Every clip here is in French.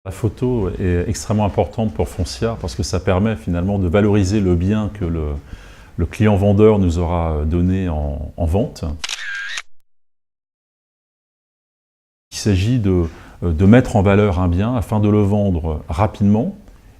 La photo est extrêmement importante pour Foncia parce que ça permet finalement de valoriser le bien que le client vendeur nous aura donné en vente. Il s'agit de mettre en valeur un bien afin de le vendre rapidement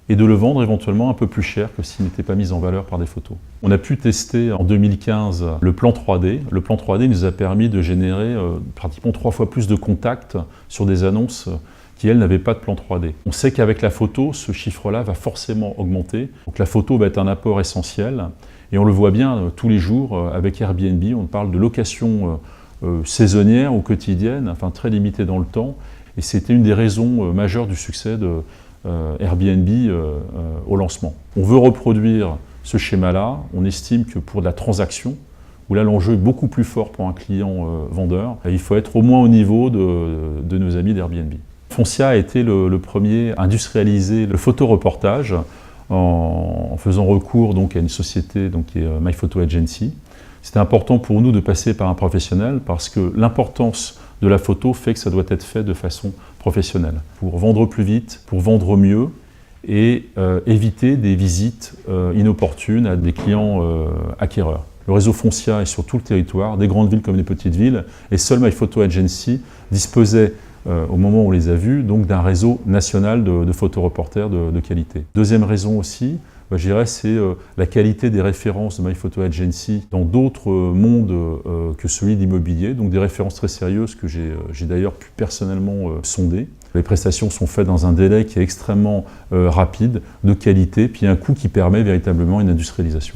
et de le vendre éventuellement un peu plus cher que s'il n'était pas mis en valeur par des photos. On a pu tester en 2015 le plan 3D. Le plan 3D nous a permis de générer pratiquement 3 fois plus de contacts sur des annonces qui, elles, n'avaient pas de plan 3D. On sait qu'avec la photo, ce chiffre-là va forcément augmenter. Donc la photo va être un apport essentiel. Et on le voit bien tous les jours avec Airbnb. On parle de location saisonnière ou quotidienne, enfin très limitée dans le temps. Et c'était une des raisons majeures du succès de Airbnb au lancement. On veut reproduire ce schéma-là. On estime que pour de la transaction, où là l'enjeu est beaucoup plus fort pour un client vendeur, il faut être au moins au niveau de nos amis d'Airbnb. Foncia a été le premier à industrialiser le photoreportage en faisant recours donc, à une société qui est My Photo Agency. C'était important pour nous de passer par un professionnel parce que l'importance de la photo fait que ça doit être fait de façon professionnelle. Pour vendre plus vite, pour vendre mieux et éviter des visites inopportunes à des clients acquéreurs. Le réseau Foncia est sur tout le territoire, des grandes villes comme des petites villes, et seul My Photo Agency disposait au moment où on les a vus, donc d'un réseau national de photoreporters de qualité. Deuxième raison aussi, je dirais, c'est la qualité des références de My Photo Agency dans d'autres mondes que celui de l'immobilier, donc des références très sérieuses que j'ai d'ailleurs pu personnellement sonder. Les prestations sont faites dans un délai qui est extrêmement rapide, de qualité, puis un coût qui permet véritablement une industrialisation.